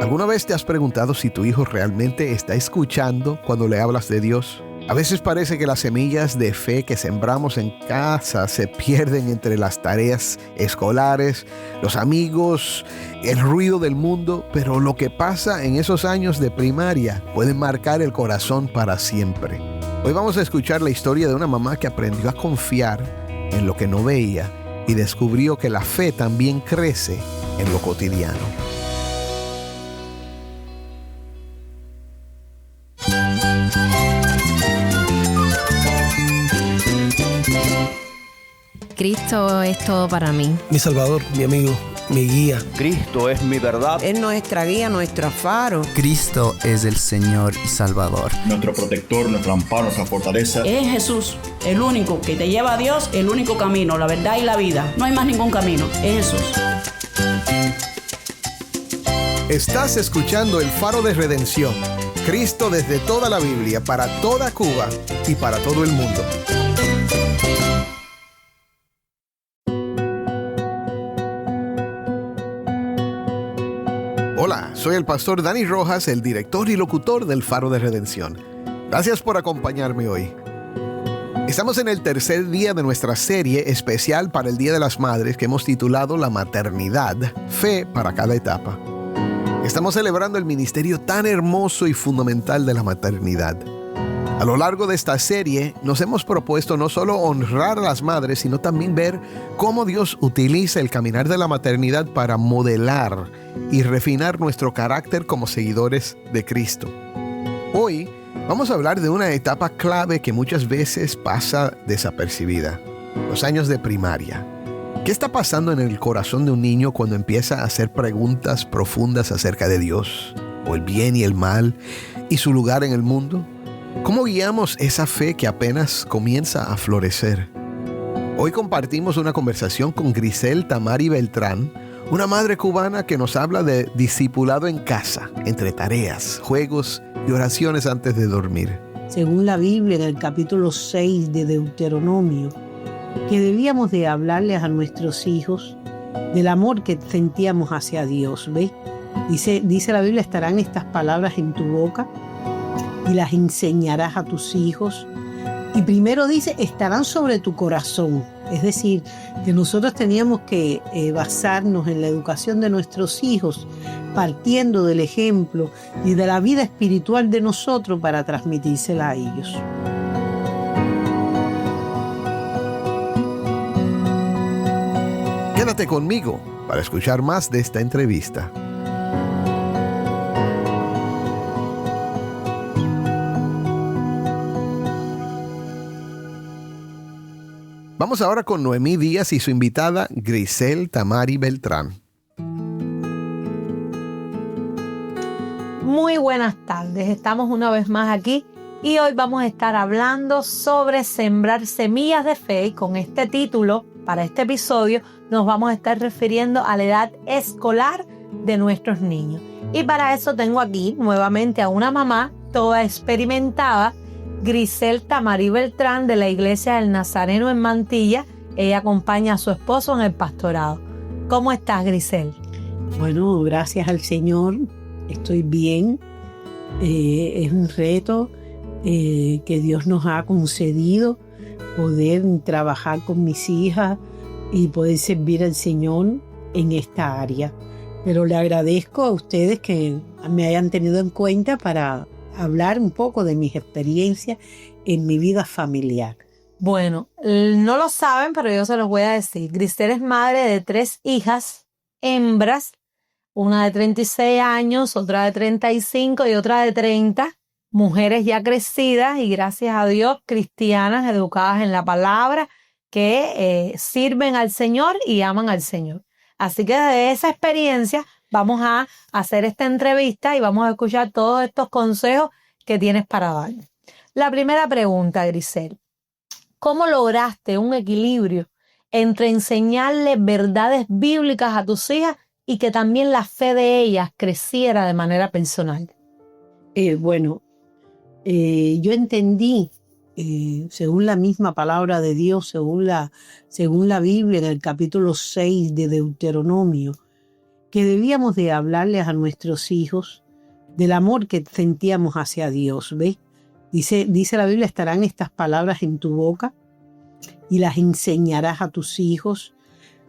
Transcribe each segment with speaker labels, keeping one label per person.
Speaker 1: ¿Alguna vez te has preguntado si tu hijo realmente está escuchando cuando le hablas de Dios? A veces parece que las semillas de fe que sembramos en casa se pierden entre las tareas escolares, los amigos, el ruido del mundo, pero lo que pasa en esos años de primaria puede marcar el corazón para siempre. Hoy vamos a escuchar la historia de una mamá que aprendió a confiar en lo que no veía y descubrió que la fe también crece en lo cotidiano.
Speaker 2: Cristo es todo para mí.
Speaker 3: Mi Salvador, mi amigo, mi guía.
Speaker 4: Cristo es mi verdad.
Speaker 5: Es nuestra guía, nuestro faro.
Speaker 6: Cristo es el Señor y Salvador.
Speaker 7: Nuestro protector, nuestro amparo, nuestra fortaleza.
Speaker 8: Es Jesús, el único que te lleva a Dios, el único camino, la verdad y la vida. No hay más ningún camino, es Jesús.
Speaker 1: Estás escuchando El Faro de Redención. Cristo desde toda la Biblia, para toda Cuba y para todo el mundo. Hola, soy el pastor Dani Rojas, el director y locutor del Faro de Redención. Gracias por acompañarme hoy. Estamos en el tercer día de nuestra serie especial para el Día de las Madres que hemos titulado La Maternidad, Fe para cada etapa. Estamos celebrando el ministerio tan hermoso y fundamental de la maternidad. A lo largo de esta serie nos hemos propuesto no solo honrar a las madres, sino también ver cómo Dios utiliza el caminar de la maternidad para modelar y refinar nuestro carácter como seguidores de Cristo. Hoy vamos a hablar de una etapa clave que muchas veces pasa desapercibida: los años de primaria. ¿Qué está pasando en el corazón de un niño cuando empieza a hacer preguntas profundas acerca de Dios, o el bien y el mal, y su lugar en el mundo? ¿Cómo guiamos esa fe que apenas comienza a florecer? Hoy compartimos una conversación con Grisel Tamari Beltrán, una madre cubana que nos habla de discipulado en casa, entre tareas, juegos y oraciones antes de dormir.
Speaker 9: Según la Biblia, en el capítulo 6 de Deuteronomio, que debíamos de hablarles a nuestros hijos del amor que sentíamos hacia Dios, ¿ves? Dice la Biblia, estarán estas palabras en tu boca y las enseñarás a tus hijos. Y primero dice, estarán sobre tu corazón. Es decir, que nosotros teníamos que basarnos en la educación de nuestros hijos, partiendo del ejemplo y de la vida espiritual de nosotros para transmitírsela a ellos.
Speaker 1: Quédate conmigo para escuchar más de esta entrevista. Vamos ahora con Noemí Díaz y su invitada Grisel Tamari Beltrán.
Speaker 10: Muy buenas tardes, estamos una vez más aquí y hoy vamos a estar hablando sobre sembrar semillas de fe, y con este título, para este episodio, nos vamos a estar refiriendo a la edad escolar de nuestros niños. Y para eso tengo aquí nuevamente a una mamá toda experimentada, Grisel Tamari Beltrán, de la Iglesia del Nazareno en Mantilla. Ella acompaña a su esposo en el pastorado. ¿Cómo estás, Grisel?
Speaker 9: Bueno, gracias al Señor, estoy bien. Es un reto que Dios nos ha concedido, poder trabajar con mis hijas y poder servir al Señor en esta área. Pero le agradezco a ustedes que me hayan tenido en cuenta para hablar un poco de mis experiencias en mi vida familiar.
Speaker 10: Bueno, no lo saben, pero yo se los voy a decir. Grisel es madre de 3 hijas, hembras, una de 36 años, otra de 35 y otra de 30. Mujeres ya crecidas y, gracias a Dios, cristianas, educadas en la palabra, que sirven al Señor y aman al Señor. Así que de esa experiencia vamos a hacer esta entrevista y vamos a escuchar todos estos consejos que tienes para dar. La primera pregunta, Grisel: ¿cómo lograste un equilibrio entre enseñarle verdades bíblicas a tus hijas y que también la fe de ellas creciera de manera personal?
Speaker 9: Yo entendí, según la misma palabra de Dios, según la Biblia, en el capítulo 6 de Deuteronomio, que debíamos de hablarles a nuestros hijos del amor que sentíamos hacia Dios, ¿ves? Dice la Biblia, estarán estas palabras en tu boca y las enseñarás a tus hijos.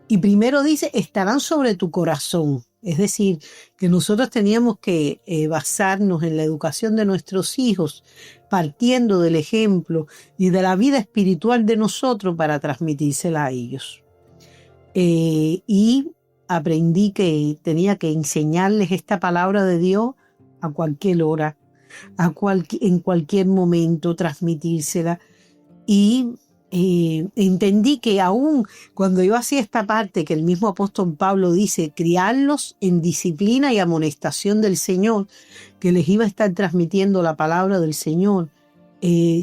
Speaker 9: Y primero dice, estarán sobre tu corazón. Es decir, que nosotros teníamos que basarnos en la educación de nuestros hijos, partiendo del ejemplo y de la vida espiritual de nosotros para transmitírsela a ellos. Y aprendí que tenía que enseñarles esta palabra de Dios a cualquier hora, en cualquier momento, transmitírsela. Y entendí que aún cuando yo hacía esta parte que el mismo apóstol Pablo dice, criarlos en disciplina y amonestación del Señor, que les iba a estar transmitiendo la palabra del Señor,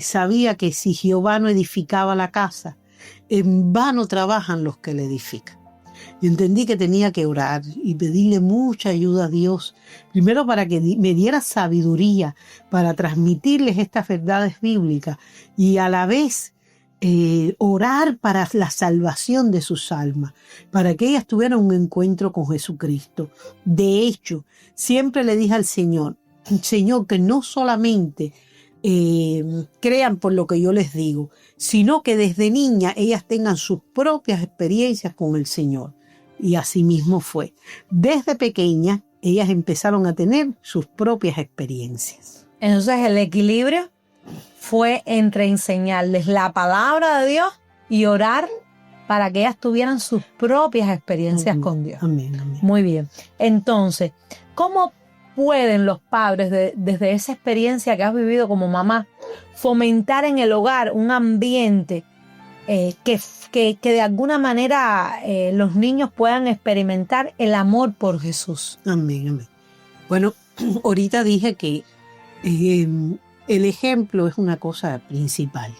Speaker 9: sabía que si Jehová no edificaba la casa, en vano trabajan los que la edifican. Y entendí que tenía que orar y pedirle mucha ayuda a Dios, primero para que me diera sabiduría para transmitirles estas verdades bíblicas y a la vez orar para la salvación de sus almas, para que ellas tuvieran un encuentro con Jesucristo. De hecho, siempre le dije al Señor, que no solamente crean por lo que yo les digo, sino que desde niña ellas tengan sus propias experiencias con el Señor. Y así mismo fue. Desde pequeñas ellas empezaron a tener sus propias experiencias.
Speaker 10: Entonces el equilibrio fue entre enseñarles la palabra de Dios y orar para que ellas tuvieran sus propias experiencias con Dios.
Speaker 9: Amén, amén.
Speaker 10: Muy bien. Entonces, ¿cómo pueden los padres, desde esa experiencia que has vivido como mamá, fomentar en el hogar un ambiente que de alguna manera los niños puedan experimentar el amor por Jesús?
Speaker 9: Amén, amén. Bueno, ahorita dije que el ejemplo es una cosa principal.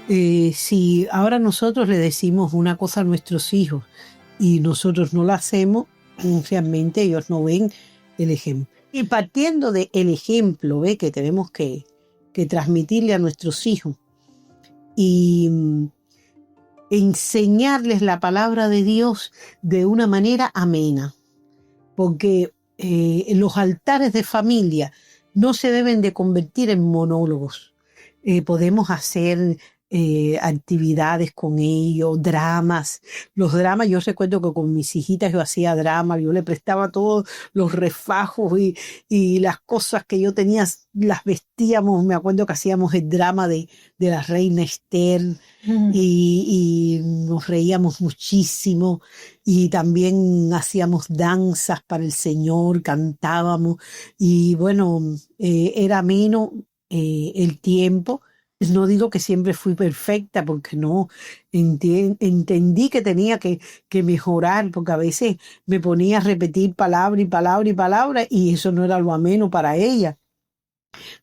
Speaker 9: Si ahora nosotros le decimos una cosa a nuestros hijos y nosotros no la hacemos, realmente ellos no ven el ejemplo. Y partiendo del ejemplo que tenemos que transmitirle a nuestros hijos y enseñarles la palabra de Dios de una manera amena, porque los altares de familia no se deben de convertir en monólogos. Podemos hacer actividades con ellos, dramas. Los dramas, yo recuerdo que con mis hijitas yo hacía drama, yo le prestaba todos los refajos y las cosas que yo tenía, las vestíamos. Me acuerdo que hacíamos el drama de la reina Esther y nos reíamos muchísimo y también hacíamos danzas para el Señor, cantábamos y bueno, era ameno el tiempo. No digo que siempre fui perfecta, porque no, entendí que tenía que mejorar, porque a veces me ponía a repetir palabra y palabra y palabra, y eso no era lo ameno para ella.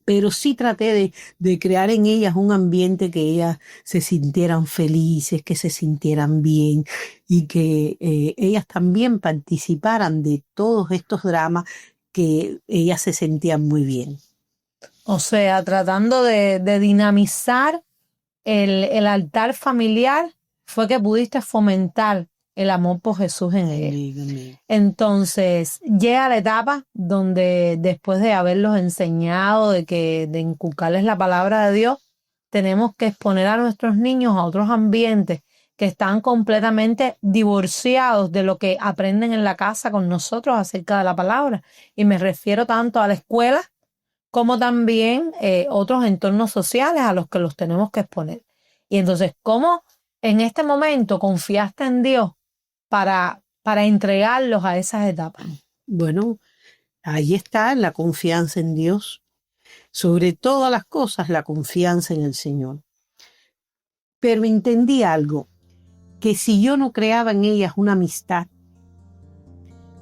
Speaker 9: Pero sí traté de crear en ellas un ambiente que ellas se sintieran felices, que se sintieran bien, y que ellas también participaran de todos estos dramas, que ellas se sentían muy bien.
Speaker 10: O sea, tratando de dinamizar el altar familiar, fue que pudiste fomentar el amor por Jesús en ella. Entonces, llega la etapa donde después de haberlos enseñado, de inculcarles la palabra de Dios, tenemos que exponer a nuestros niños a otros ambientes que están completamente divorciados de lo que aprenden en la casa con nosotros acerca de la palabra. Y me refiero tanto a la escuela como también otros entornos sociales a los que los tenemos que exponer. Y entonces, ¿cómo en este momento confiaste en Dios para entregarlos a esas etapas?
Speaker 9: Bueno, ahí está la confianza en Dios. Sobre todas las cosas, la confianza en el Señor. Pero entendí algo, que si yo no creaba en ellas una amistad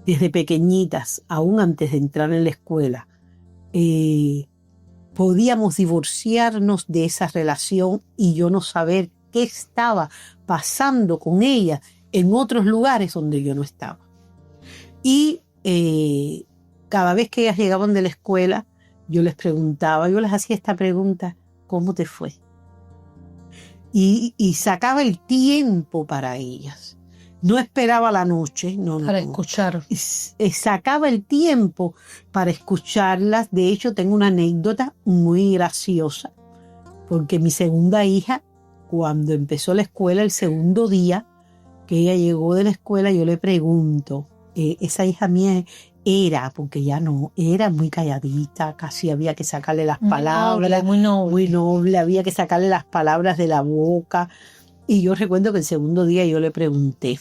Speaker 9: desde pequeñitas, aún antes de entrar en la escuela, podíamos divorciarnos de esa relación y yo no saber qué estaba pasando con ella en otros lugares donde yo no estaba. Y cada vez que ellas llegaban de la escuela, yo les hacía esta pregunta: ¿cómo te fue? Y sacaba el tiempo para ellas. No esperaba la noche, no.
Speaker 10: Para escuchar.
Speaker 9: Sacaba el tiempo para escucharlas. De hecho, tengo una anécdota muy graciosa, porque mi segunda hija, cuando empezó la escuela, el segundo día que ella llegó de la escuela, yo le pregunto, esa hija mía era, porque ya no, era muy calladita, casi había que sacarle las palabras.
Speaker 10: Muy noble.
Speaker 9: Había que sacarle las palabras de la boca. Y yo recuerdo que el segundo día yo le pregunté,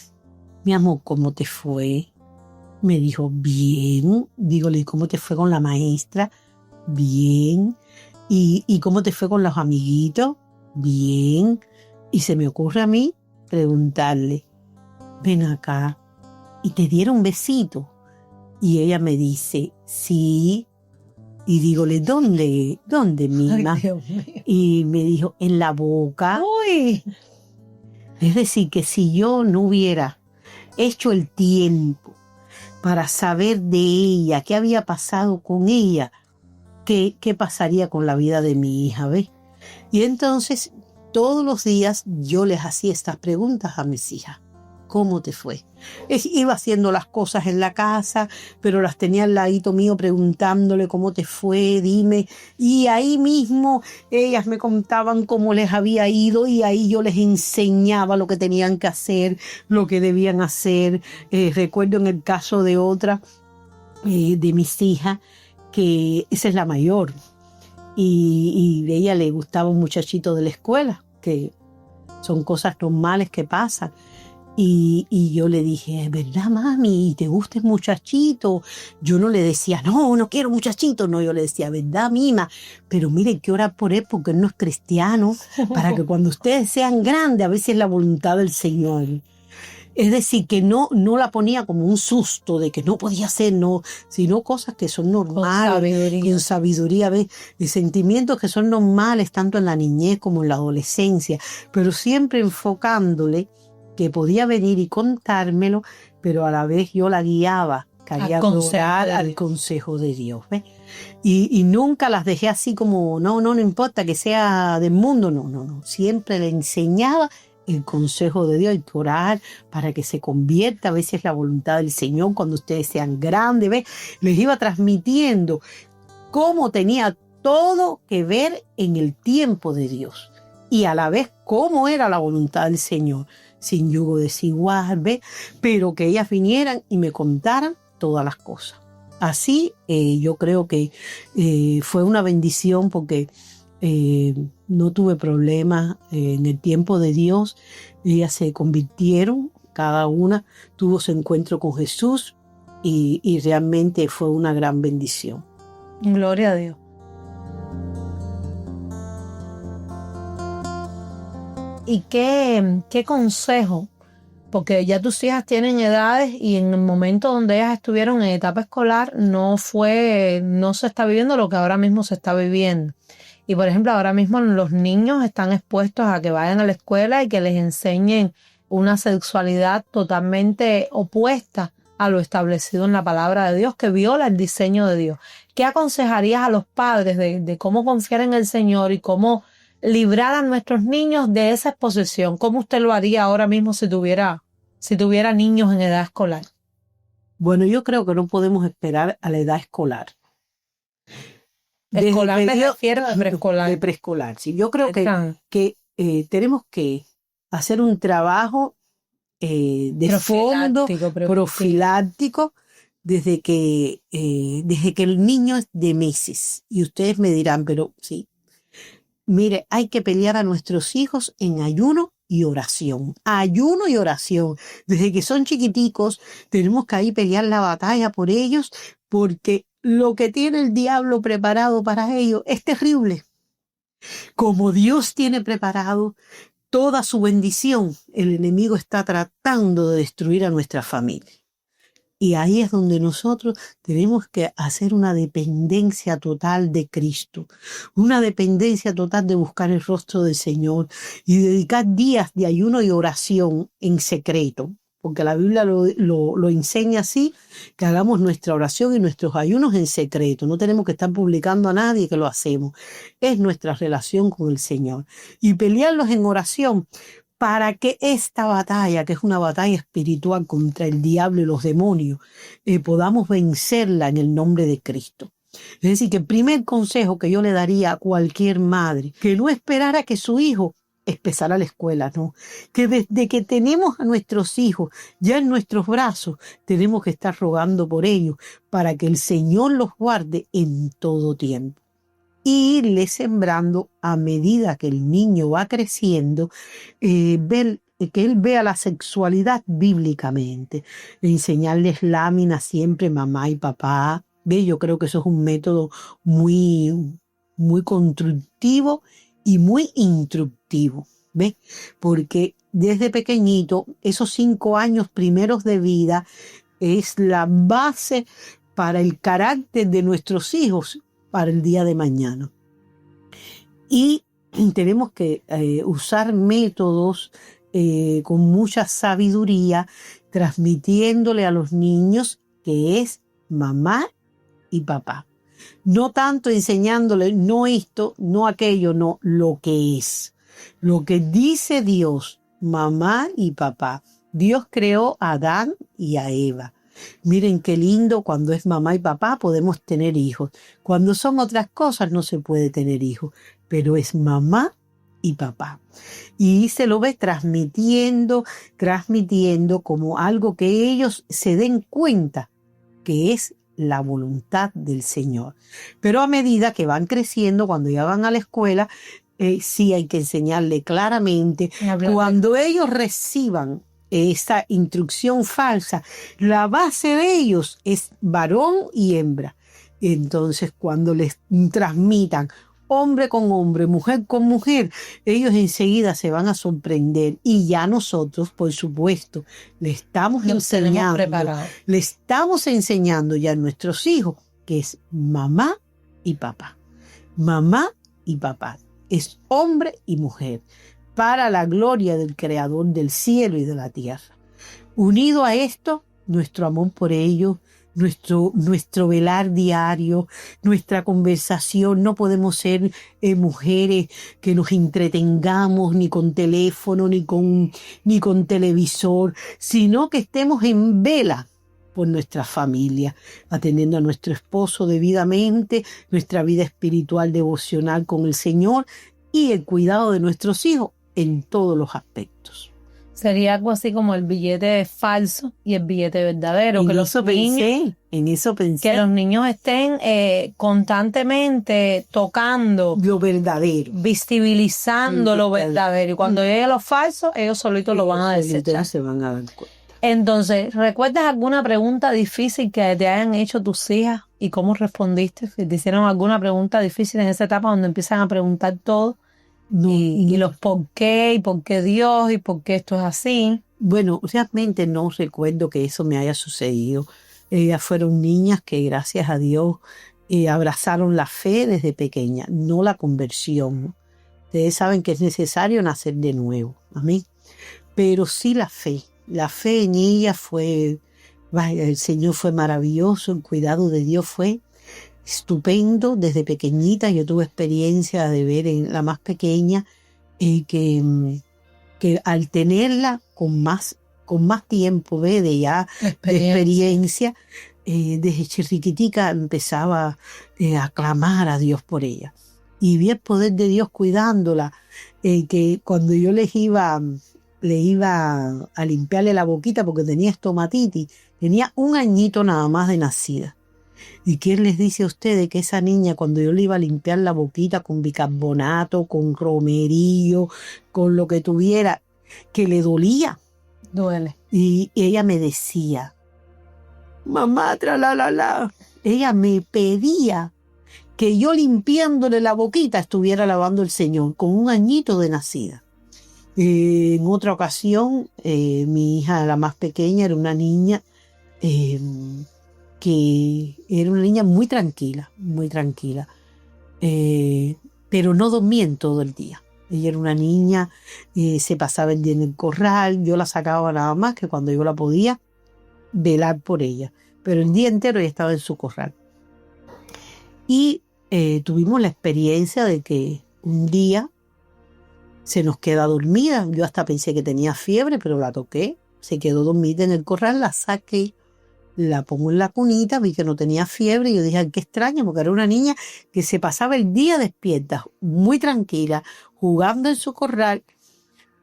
Speaker 9: mi amor, ¿cómo te fue? Me dijo, bien. Dígole, ¿cómo te fue con la maestra? Bien. ¿Y cómo te fue con los amiguitos? Bien. Y se me ocurre a mí preguntarle, ven acá, ¿y te dieron besito? Y ella me dice, sí. Y dígole, ¿dónde, Mima?
Speaker 10: Ay, Dios mío.
Speaker 9: Y me dijo, en la boca.
Speaker 10: Uy.
Speaker 9: Es decir, que si yo no hubiera hecho el tiempo para saber de ella, qué había pasado con ella, qué pasaría con la vida de mi hija, ¿ves? Y entonces, todos los días yo les hacía estas preguntas a mis hijas. ¿Cómo te fue? Iba haciendo las cosas en la casa, pero las tenía al ladito mío preguntándole cómo te fue, dime. Y ahí mismo ellas me contaban cómo les había ido y ahí yo les enseñaba lo que tenían que hacer, lo que debían hacer. Recuerdo en el caso de otra de mis hijas, que esa es la mayor, y de ella le gustaba un muchachito de la escuela, que son cosas normales que pasan. Y yo le dije, ¿verdad, mami? ¿Te gusta el muchachito? Yo no le decía, no quiero muchachito. No, yo le decía, ¿verdad, Mima? Pero mire, hay que orar por él porque él no es cristiano, para que cuando ustedes sean grandes, a veces es la voluntad del Señor. Es decir, que no la ponía como un susto de que no podía ser, no, sino cosas que son normales, con sabiduría, ¿ves? Y sentimientos que son normales tanto en la niñez como en la adolescencia, pero siempre enfocándole que podía venir y contármelo, pero a la vez yo la guiaba al consejo de Dios, ¿ves? Y nunca las dejé así como, no importa que sea del mundo, no. Siempre le enseñaba el consejo de Dios, y orar para que se convierta, a veces la voluntad del Señor cuando ustedes sean grandes, ¿ves? Les iba transmitiendo cómo tenía todo que ver en el tiempo de Dios y a la vez cómo era la voluntad del Señor, sin yugo desigual, ¿ves? Pero que ellas vinieran y me contaran todas las cosas. Así yo creo que fue una bendición porque no tuve problemas en el tiempo de Dios. Ellas se convirtieron, cada una tuvo su encuentro con Jesús y realmente fue una gran bendición.
Speaker 10: Gloria a Dios. ¿Y qué consejo? Porque ya tus hijas tienen edades y en el momento donde ellas estuvieron en etapa escolar no se está viviendo lo que ahora mismo se está viviendo. Y por ejemplo, ahora mismo los niños están expuestos a que vayan a la escuela y que les enseñen una sexualidad totalmente opuesta a lo establecido en la palabra de Dios, que viola el diseño de Dios. ¿Qué aconsejarías a los padres de cómo confiar en el Señor y cómo librar a nuestros niños de esa exposición? ¿Cómo usted lo haría ahora mismo si tuviera niños en edad escolar?
Speaker 9: Bueno, yo creo que no podemos esperar a la edad escolar.
Speaker 10: Escolar me refiero a preescolar.
Speaker 9: De preescolar, sí. Yo creo que tenemos que hacer un trabajo de fondo, profiláctico, desde que el niño es de meses. Y ustedes me dirán, pero sí. Mire, hay que pelear a nuestros hijos en ayuno y oración. Ayuno y oración. Desde que son chiquiticos, tenemos que ahí pelear la batalla por ellos, porque lo que tiene el diablo preparado para ellos es terrible. Como Dios tiene preparado toda su bendición, el enemigo está tratando de destruir a nuestra familia. Y ahí es donde nosotros tenemos que hacer una dependencia total de Cristo, una dependencia total de buscar el rostro del Señor y dedicar días de ayuno y oración en secreto, porque la Biblia lo enseña así, que hagamos nuestra oración y nuestros ayunos en secreto. No tenemos que estar publicando a nadie que lo hacemos. Es nuestra relación con el Señor. Y pelearlos en oración, para que esta batalla, que es una batalla espiritual contra el diablo y los demonios, podamos vencerla en el nombre de Cristo. Es decir, que el primer consejo que yo le daría a cualquier madre, que no esperara que su hijo empezara la escuela, ¿no? Que desde que tenemos a nuestros hijos ya en nuestros brazos, tenemos que estar rogando por ellos para que el Señor los guarde en todo tiempo. Y irle sembrando a medida que el niño va creciendo, que él vea la sexualidad bíblicamente, enseñarles láminas siempre mamá y papá. ¿Ve? Yo creo que eso es un método muy, muy constructivo y muy instructivo, ¿ves? Porque desde pequeñito, esos 5 años primeros de vida es la base para el carácter de nuestros hijos para el día de mañana. Y tenemos que usar métodos con mucha sabiduría, transmitiéndole a los niños que es mamá y papá. No tanto enseñándole no esto, no aquello, no, lo que es. Lo que dice Dios, mamá y papá. Dios creó a Adán y a Eva. Miren qué lindo, cuando es mamá y papá podemos tener hijos. Cuando son otras cosas no se puede tener hijos, pero es mamá y papá. Y se lo ve transmitiendo como algo que ellos se den cuenta que es la voluntad del Señor. Pero a medida que van creciendo, cuando ya van a la escuela, sí hay que enseñarle claramente. Cuando ellos reciban esa instrucción falsa, la base de ellos es varón y hembra. Entonces, cuando les transmitan hombre con hombre, mujer con mujer, ellos enseguida se van a sorprender. Y ya nosotros, por supuesto, le estamos enseñando ya a nuestros hijos que es mamá y papá. Mamá y papá. Es hombre y mujer, para la gloria del Creador del cielo y de la tierra. Unido a esto, nuestro amor por ellos, nuestro velar diario, nuestra conversación. No podemos ser mujeres que nos entretengamos ni con teléfono, ni con televisor, sino que estemos en vela por nuestra familia, atendiendo a nuestro esposo debidamente, nuestra vida espiritual devocional con el Señor y el cuidado de nuestros hijos en todos los aspectos.
Speaker 10: Sería algo así como el billete falso y el billete verdadero. En
Speaker 9: eso pensé.
Speaker 10: Que los niños estén constantemente tocando
Speaker 9: lo verdadero,
Speaker 10: visibilizando lo verdadero. Y cuando llegue lo falso, ellos solitos lo van a desechar.
Speaker 9: Se van a dar cuenta.
Speaker 10: Entonces, ¿recuerdas alguna pregunta difícil que te hayan hecho tus hijas y cómo respondiste? Si te hicieron alguna pregunta difícil en esa etapa donde empiezan a preguntar todo. Y los por qué, y por qué Dios, y por qué esto es así.
Speaker 9: Bueno, realmente no recuerdo que eso me haya sucedido. Ellas fueron niñas que, gracias a Dios, abrazaron la fe desde pequeña, no la conversión. Ustedes saben que es necesario nacer de nuevo, amén. Pero sí la fe. La fe en ellas fue, el Señor fue maravilloso, el cuidado de Dios fue estupendo. Desde pequeñita yo tuve experiencia de ver en la más pequeña que al tenerla con más tiempo de experiencia, desde chiquitica empezaba a clamar a Dios por ella y vi el poder de Dios cuidándola, que cuando yo le iba a limpiarle la boquita porque tenía estomatitis, tenía 1 añito nada más de nacida. ¿Y quién les dice a ustedes que esa niña, cuando yo le iba a limpiar la boquita con bicarbonato, con romerillo, con lo que tuviera, que le dolía?
Speaker 10: Duele.
Speaker 9: Y ella me decía, mamá, tralalala. Ella me pedía que yo limpiándole la boquita estuviera lavando el Señor, con 1 añito de nacida. En otra ocasión, mi hija, la más pequeña, era una niña que era una niña muy tranquila, pero no dormía en todo el día. Ella era una niña, se pasaba el día en el corral, yo la sacaba nada más que cuando yo la podía velar por ella, pero el día entero ella estaba en su corral. Y tuvimos la experiencia de que un día se nos queda dormida. Yo hasta pensé que tenía fiebre, pero la toqué. Se quedó dormida en el corral, la saqué, la pongo en la cunita, vi que no tenía fiebre y yo dije, ay, qué extraño, porque era una niña que se pasaba el día despierta, muy tranquila, jugando en su corral,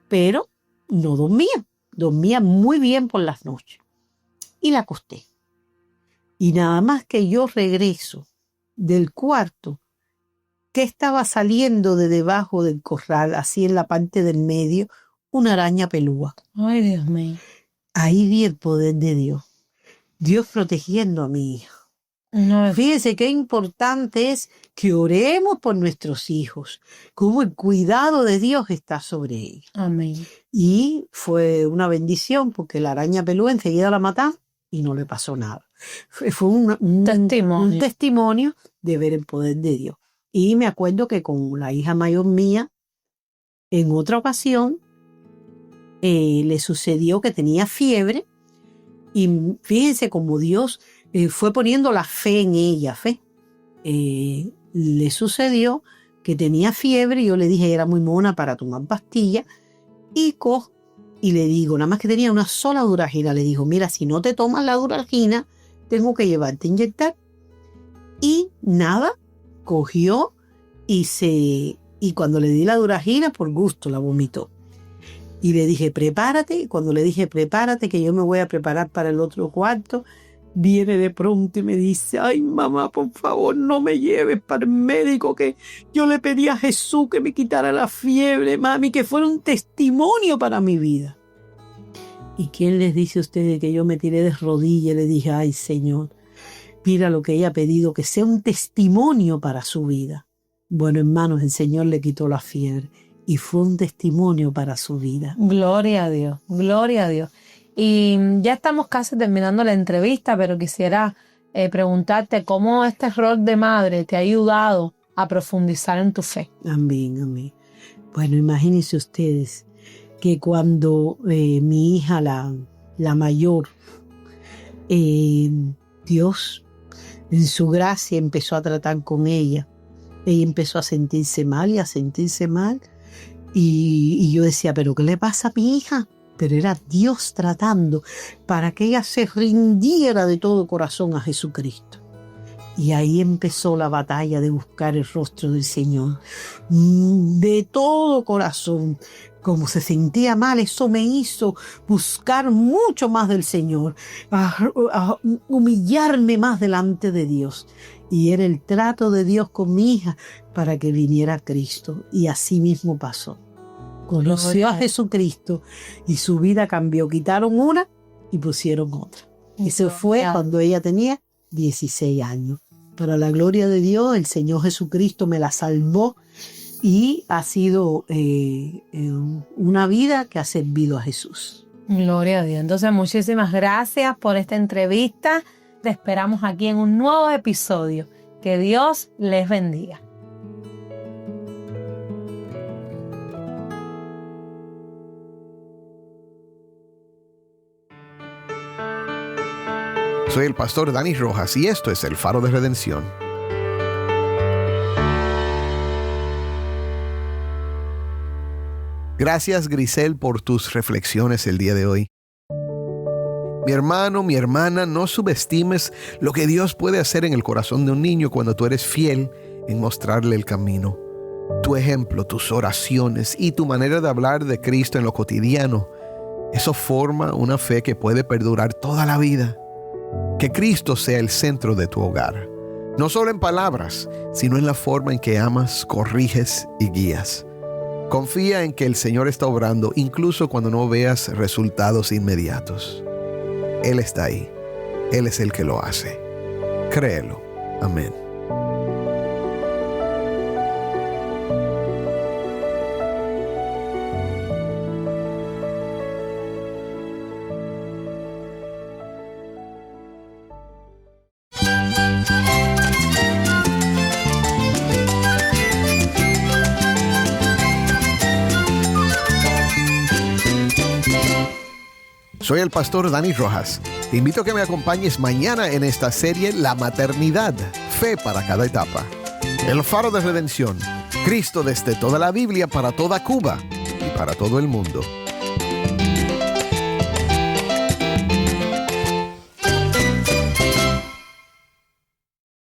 Speaker 9: pero no dormía. Dormía muy bien por las noches. Y la acosté. Y nada más que yo regreso del cuarto, que estaba saliendo de debajo del corral, así en la parte del medio, una araña pelúa.
Speaker 10: Ay, Dios mío.
Speaker 9: Ahí vi el poder de Dios. Dios protegiendo a mi hija.
Speaker 10: No,
Speaker 9: Fíjense qué importante es que oremos por nuestros hijos, cómo el cuidado de Dios está sobre ellos.
Speaker 10: amén.
Speaker 9: Y fue una bendición porque la araña pelúa enseguida la mataron y no le pasó nada. Fue un testimonio de ver el poder de Dios. Y me acuerdo que con la hija mayor mía, en otra ocasión, le sucedió que tenía fiebre y fíjense cómo Dios fue poniendo la fe en ella, le sucedió que tenía fiebre y yo le dije, era muy mona para tomar pastillas y le digo, nada más que tenía una sola Duragina, le digo, mira, si no te tomas la Duragina, tengo que llevarte a inyectar. Y nada, cogió y cuando le di la Duragina, por gusto la vomitó. Y le dije, prepárate. Y cuando le dije, prepárate, que yo me voy a preparar para el otro cuarto, viene de pronto y me dice, ay, mamá, por favor, no me lleves para el médico, que yo le pedí a Jesús que me quitara la fiebre, mami, que fuera un testimonio para mi vida. ¿Y quién les dice a ustedes que yo me tiré de rodillas y le dije, ay, Señor, mira lo que ella ha pedido, que sea un testimonio para su vida? Bueno, hermanos, el Señor le quitó la fiebre y fue un testimonio para su vida.
Speaker 10: Gloria a Dios, gloria a Dios. Y ya estamos casi terminando la entrevista, pero quisiera preguntarte cómo este rol de madre te ha ayudado a profundizar en tu fe.
Speaker 9: Amén, amén. Bueno, imagínense ustedes que cuando mi hija, la mayor, Dios en su gracia empezó a tratar con ella. Ella empezó a sentirse mal y a sentirse mal. Y yo decía, ¿pero qué le pasa a mi hija? Pero era Dios tratando para que ella se rindiera de todo corazón a Jesucristo. Y ahí empezó la batalla de buscar el rostro del Señor. De todo corazón. Como se sentía mal, eso me hizo buscar mucho más del Señor, a humillarme más delante de Dios. Y era el trato de Dios con mi hija para que viniera a Cristo. Y así mismo pasó. Conoció a Jesucristo y su vida cambió. Quitaron una y pusieron otra. Eso fue cuando ella tenía 16 años. Para la gloria de Dios, el Señor Jesucristo me la salvó y ha sido una vida que ha servido a Jesús.
Speaker 10: Gloria a Dios. Entonces, muchísimas gracias por esta entrevista. Te esperamos aquí en un nuevo episodio. Que Dios les bendiga.
Speaker 1: Soy el pastor Dani Rojas y esto es El Faro de Redención. Gracias, Grisel, por tus reflexiones el día de hoy. Mi hermano, mi hermana, no subestimes lo que Dios puede hacer en el corazón de un niño cuando tú eres fiel en mostrarle el camino. Tu ejemplo, tus oraciones y tu manera de hablar de Cristo en lo cotidiano, eso forma una fe que puede perdurar toda la vida. Que Cristo sea el centro de tu hogar, no solo en palabras, sino en la forma en que amas, corriges y guías. Confía en que el Señor está obrando incluso cuando no veas resultados inmediatos. Él está ahí. Él es el que lo hace. Créelo. Amén. Soy el pastor Dani Rojas. Te invito a que me acompañes mañana en esta serie La Maternidad, Fe para cada etapa. El Faro de Redención, Cristo desde toda la Biblia para toda Cuba. para todo el mundo.